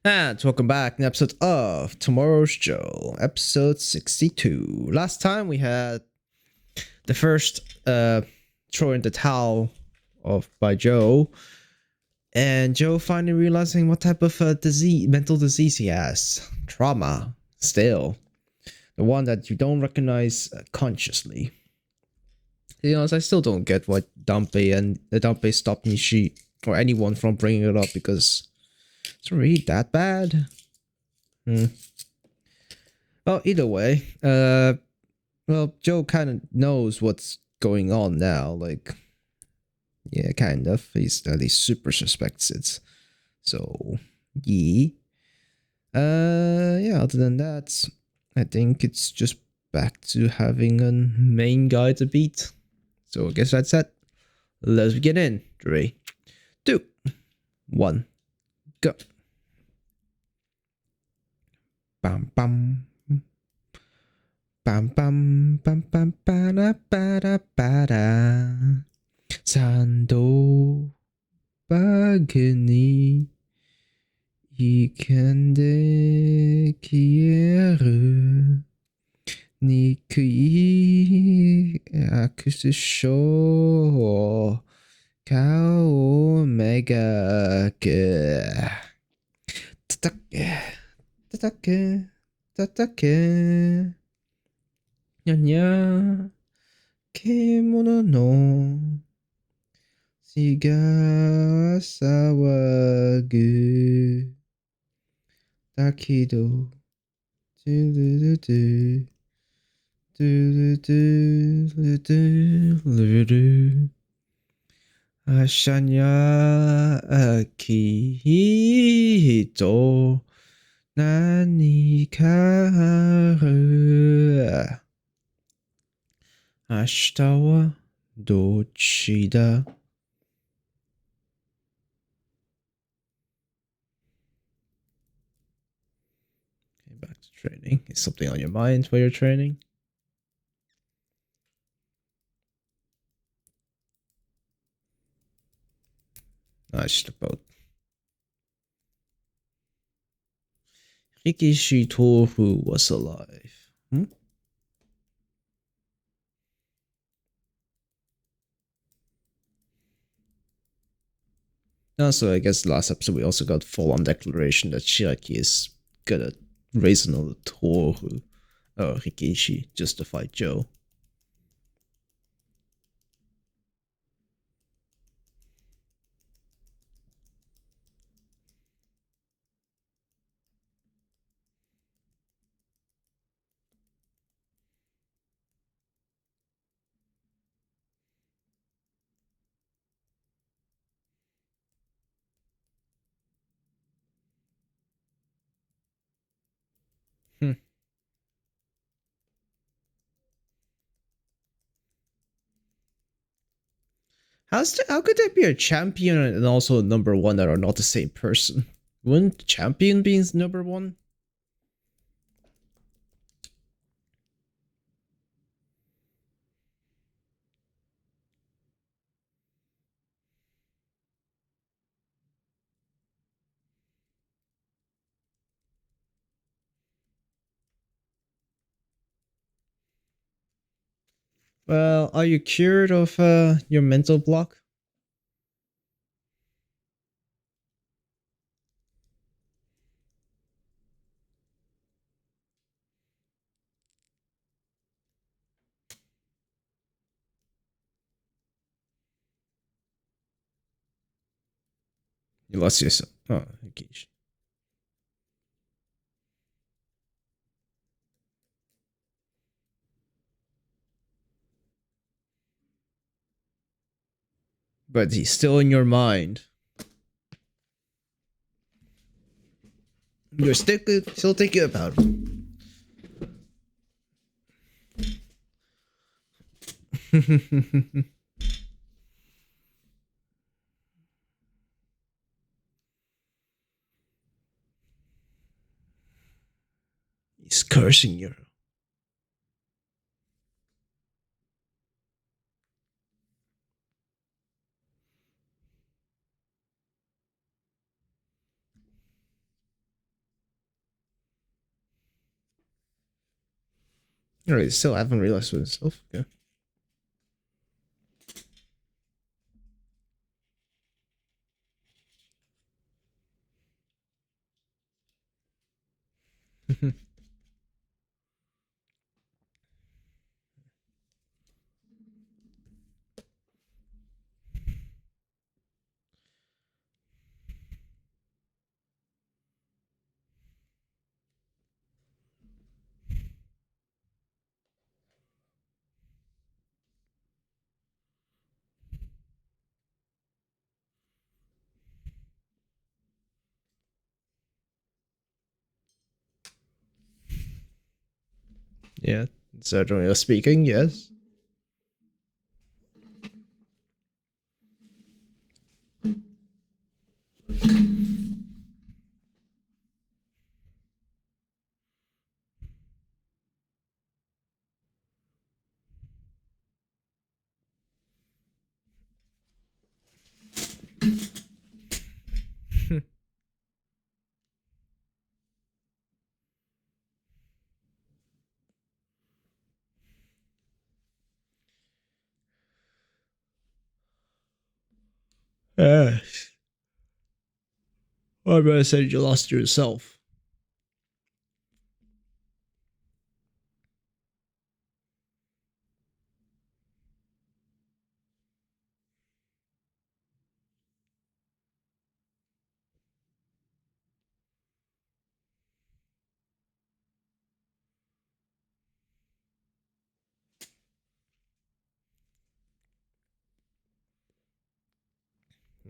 And welcome back to an episode of Tomorrow's Joe, episode 62. Last time we had the first throw in the towel of by Joe, and Joe finally realizing what type of mental disease he has. Trauma, still. The one that you don't recognize consciously. You know, I still don't get why Dumpe stopped Nishi or anyone from bringing it up because it's really that bad. Well, either way, Joe kind of knows what's going on now. Like, yeah, kind of. He's at least super suspects it. So, yeah. Yeah. Other than that, I think it's just back to having a main guy to beat. So I guess that's it. Let's get in. 3, 2, 1, go. Bam bam. Bam bam bam bam ba ba ba Sando bagni ikende kieru nikui akusho kao mega ke tatake tatake tatake nya nya kemono no血が騒ぐだけどドゥルルドゥドゥルドゥルドゥルル明日にはきっと何かある明日はどっちだBack to training. Is something on your mind while you're training? I should about Rikishi Toru was alive. Also, I guess last episode we also got full-on declaration that Shiraki is gonna raise another Toru, Rikishi, just to fight Joe. How could there be a champion and also a number one that are not the same person? Wouldn't the champion be number one? Well, are you cured of your mental block? You lost yourself. Oh, okay. But he's still in your mind. You're still thinking about him. He's cursing you. Alright, still haven't realized with himself. Okay. Yeah, certainly speaking, yes. Yes. I better say you lost yourself.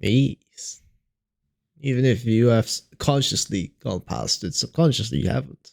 Yes. Even if you have consciously gone past it, subconsciously you haven't.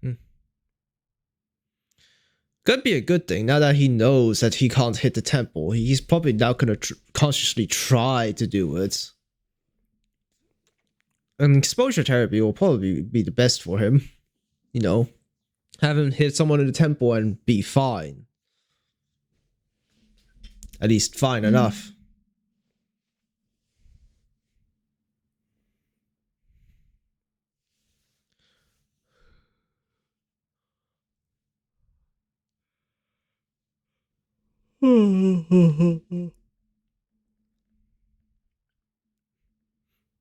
Hmm. Could be a good thing now that he knows that he can't hit the temple. He's probably now gonna consciously try to do it. And exposure therapy will probably be the best for him. You know, have him hit someone in the temple and be fine. At least fine enough.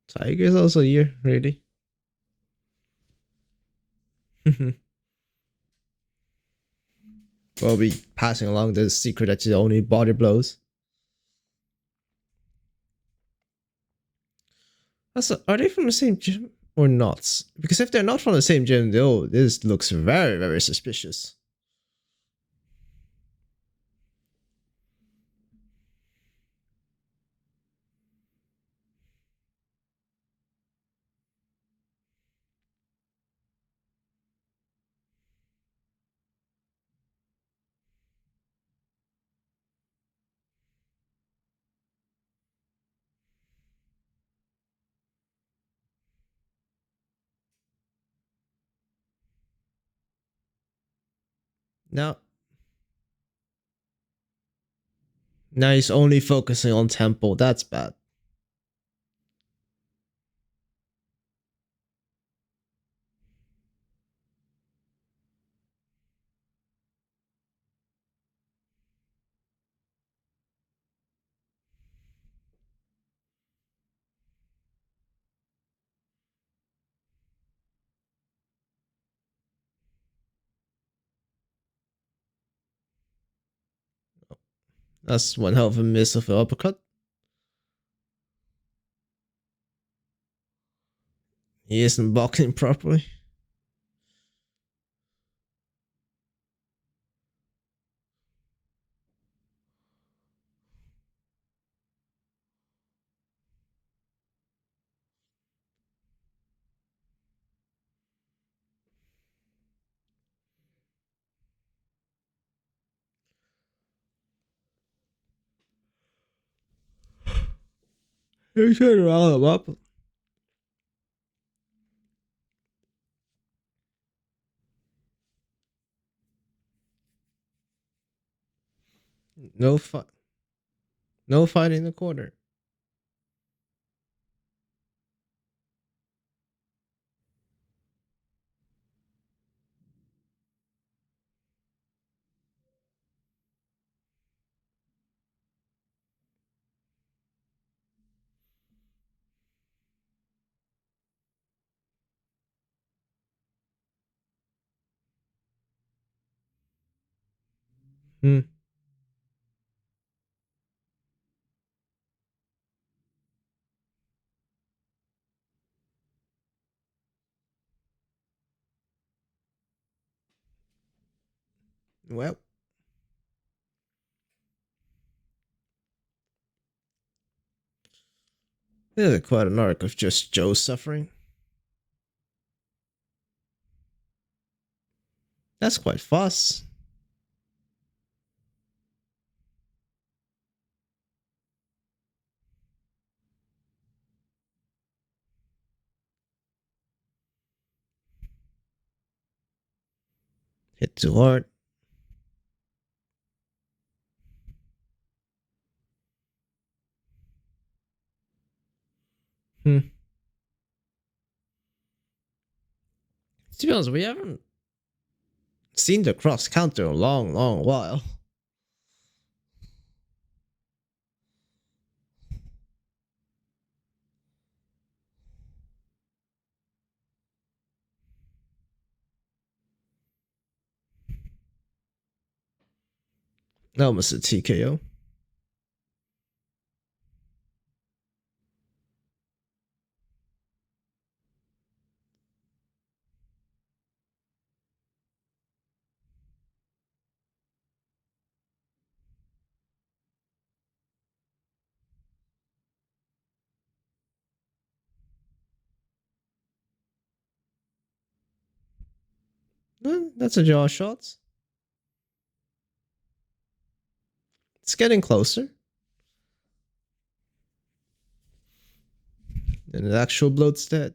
Tiger's also here, really. Probably passing along the secret that you only body blows. Also, are they from the same gym or not? Because if they're not from the same gym, though, this looks very, very suspicious. Now, now he's only focusing on temple. That's bad. That's one hell of a miss of an uppercut. He isn't boxing properly. He should round him up. No fight. No fight in the corner. Hmm. Well, there's quite an arc of just Joe suffering. That's quite fast. Hit too hard. Hmm. To be honest, we haven't seen the cross counter a long, long while. Almost a TKO. That's a jaw shot. It's getting closer. And an actual bloat's dead.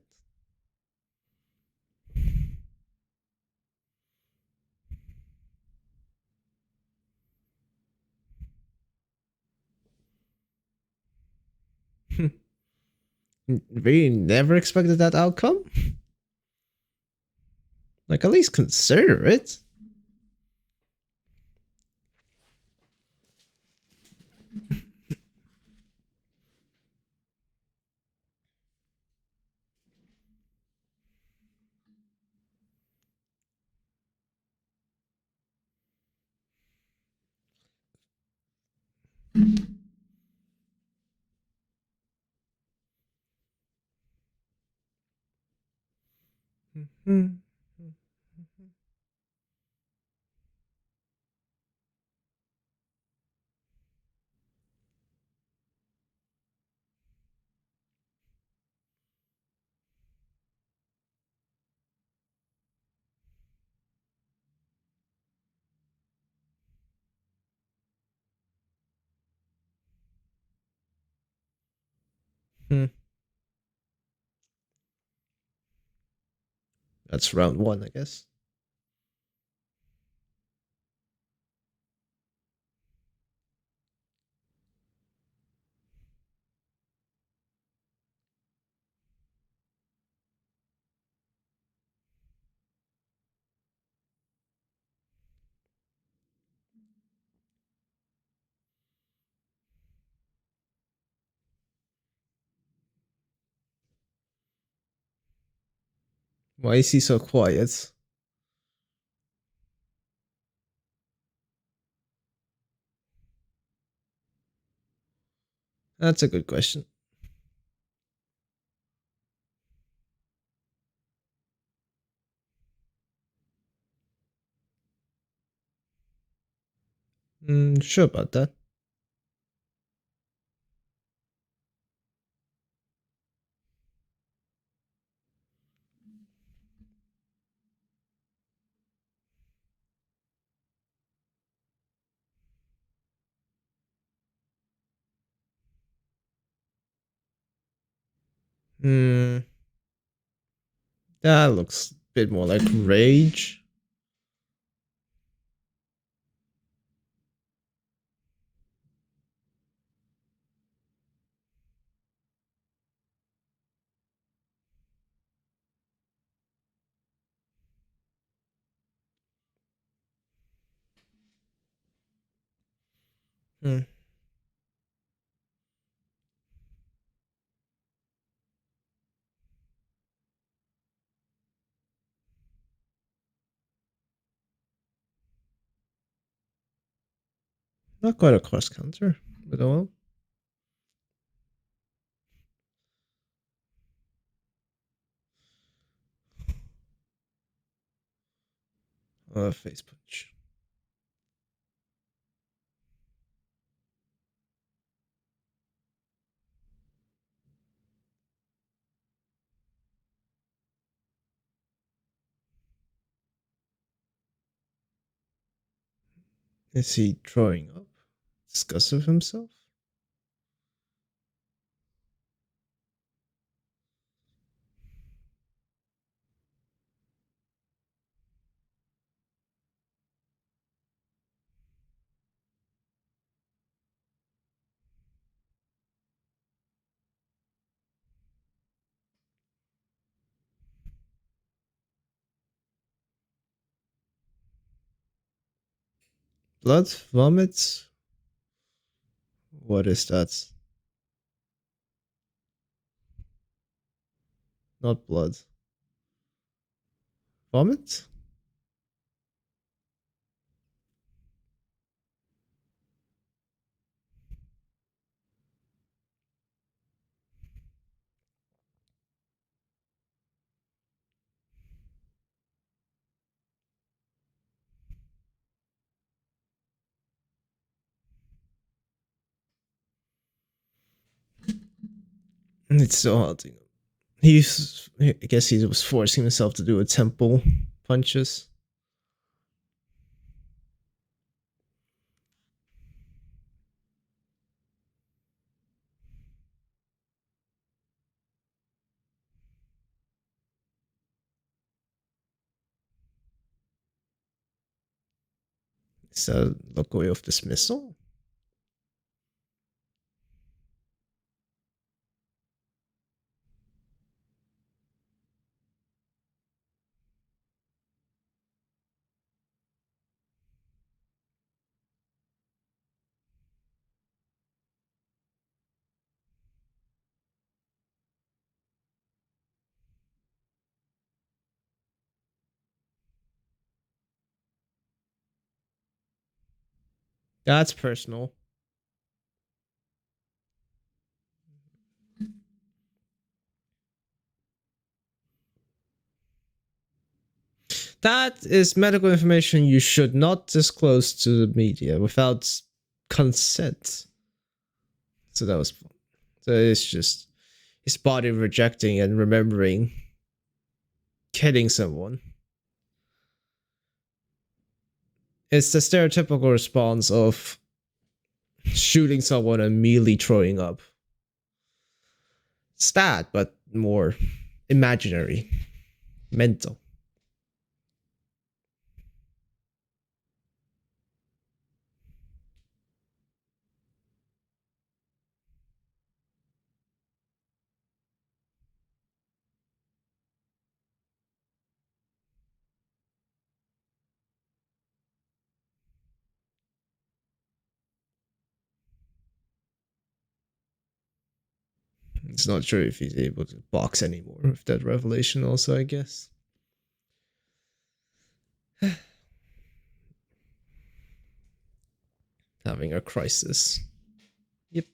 We never expected that outcome. Like, at least consider it. Hmm. That's round one, I guess. Why is he so quiet? That's a good question. Sure about that. Hmm. That looks a bit more like rage. Hmm. Not quite a cross counter, but oh well. Face punch. Is he throwing up? Disgust of himself? Blood? Vomit? What is that? Not blood. Vomit? It's so haunting. I guess he was forcing himself to do a temple punches. Is that a look away of dismissal? That's personal. That is medical information you should not disclose to the media without consent. So that was fun. So it's just his body rejecting and remembering killing someone. It's the stereotypical response of shooting someone and immediately throwing up. It's that, but more imaginary, mental. It's not sure if he's able to box anymore with that revelation, also, I guess. Having a crisis. Yep.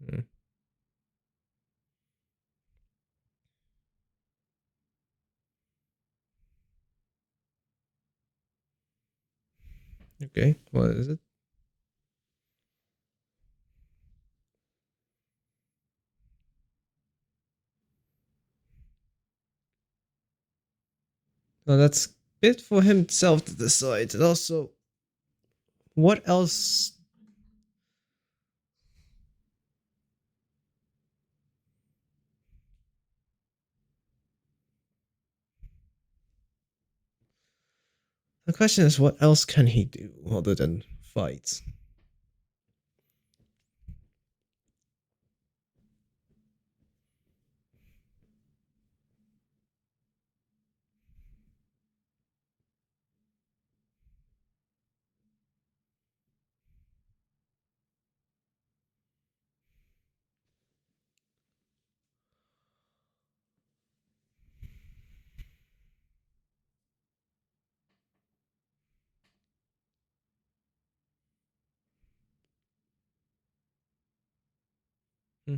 Mm. Okay, what is it? No, that's a bit for himself to decide. And also, what else? The question is, what else can he do other than fight? Hmm.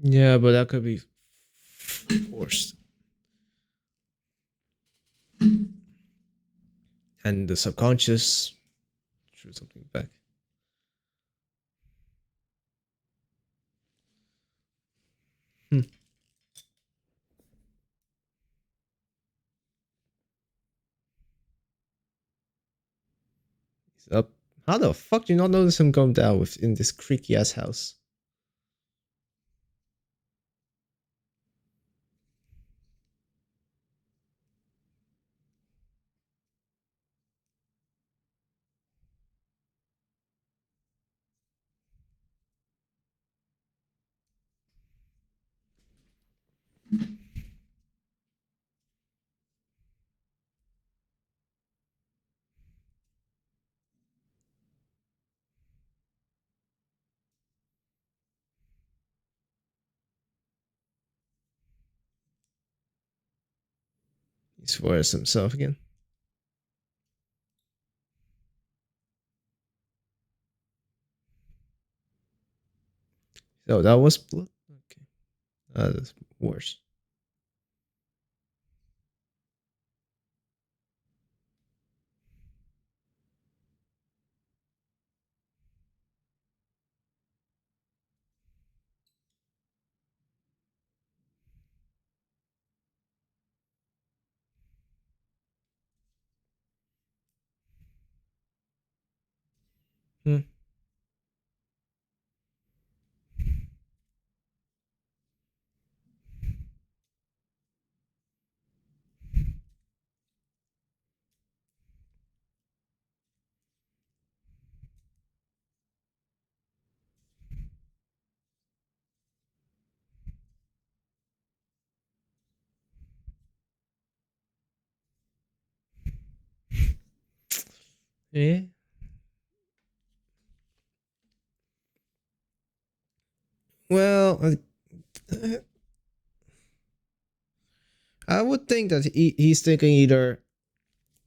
Yeah, but that could be forced. And the subconscious threw something back. Hmm. He's up. How the fuck do you not notice him going down within this creaky ass house? He swears himself again. Oh, that was blood? Okay. That's worse. Hmm. Yeah. Well, I would think that he's thinking either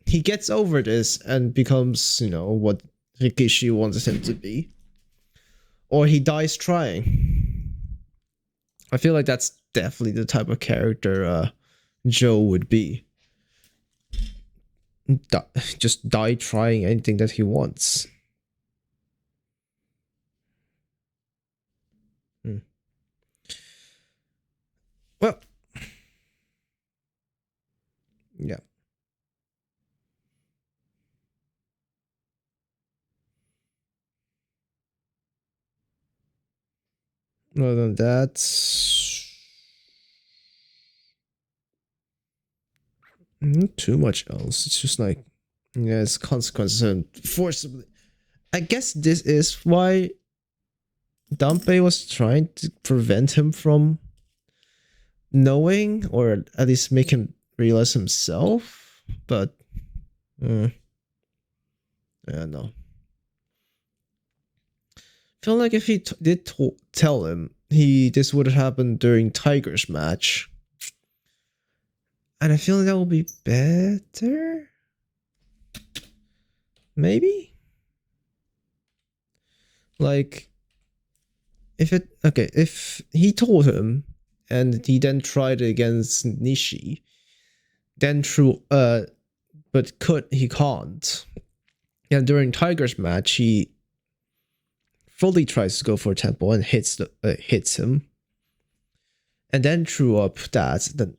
he gets over this and becomes, what Rikishi wanted him to be, or he dies trying. I feel like that's definitely the type of character Joe would be. Just die trying anything that he wants. Hmm. Well, yeah. Other than that, not too much else. It's just like, yeah, it's consequences and forcibly. I guess this is why Dampei was trying to prevent him from knowing, or at least make him realize himself. But yeah, no. Feel like if he did tell him this would have happened during Tiger's match, and I feel like that will be better. Maybe, like, if he told him and he then tried it against Nishi, then but he can't. And during Tiger's match, he fully tries to go for a tempo and hits him, and then threw up that. Then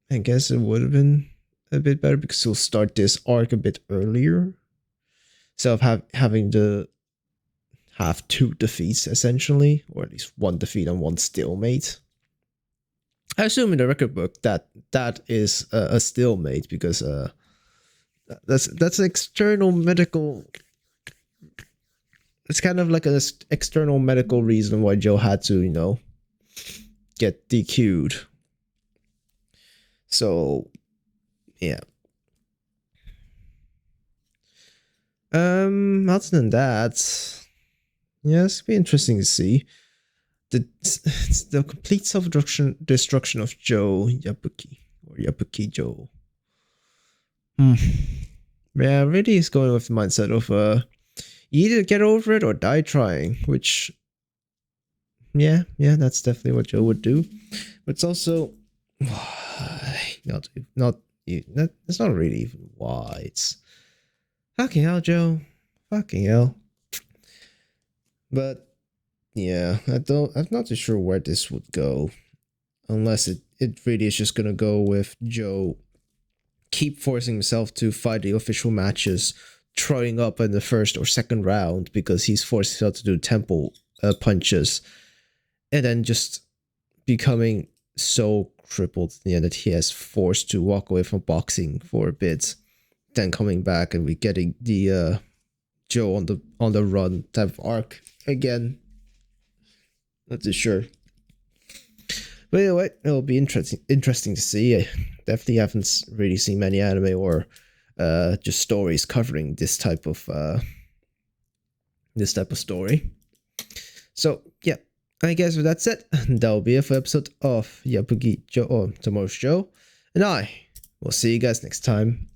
I guess it would have been a bit better because he'll start this arc a bit earlier, instead of having to have 2 defeats essentially, or at least 1 defeat and 1 stalemate. I assume in the record book that is a stalemate because that's an external medical. It's kind of like an external medical reason why Joe had to, get DQ'd. So, yeah. Other than that, yeah, it's gonna be interesting to see the complete self-destruction of Joe Yabuki Joe. Yeah, really is going with the mindset of you either get over it or die trying, which yeah, that's definitely what Joe would do. But it's also it's not really even why. It's fucking hell, Joe. Fucking hell. But yeah, I'm not too sure where this would go, unless it really is just gonna go with Joe keep forcing himself to fight the official matches, throwing up in the first or second round because he's forced himself to do tempo punches, and then just becoming so crippled that he has forced to walk away from boxing for a bit, then coming back and we getting the Joe on the run type of arc again. Not too sure. But anyway, it'll be interesting to see. I definitely haven't really seen many anime or just stories covering this type of story. So yeah, I guess with that said, that'll be it for episode of Yabuki Joe or Tomorrow's Joe, and I will see you guys next time.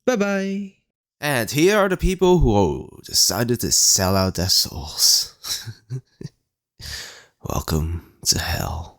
Bye bye. And here are the people who decided to sell out their souls. Welcome to hell.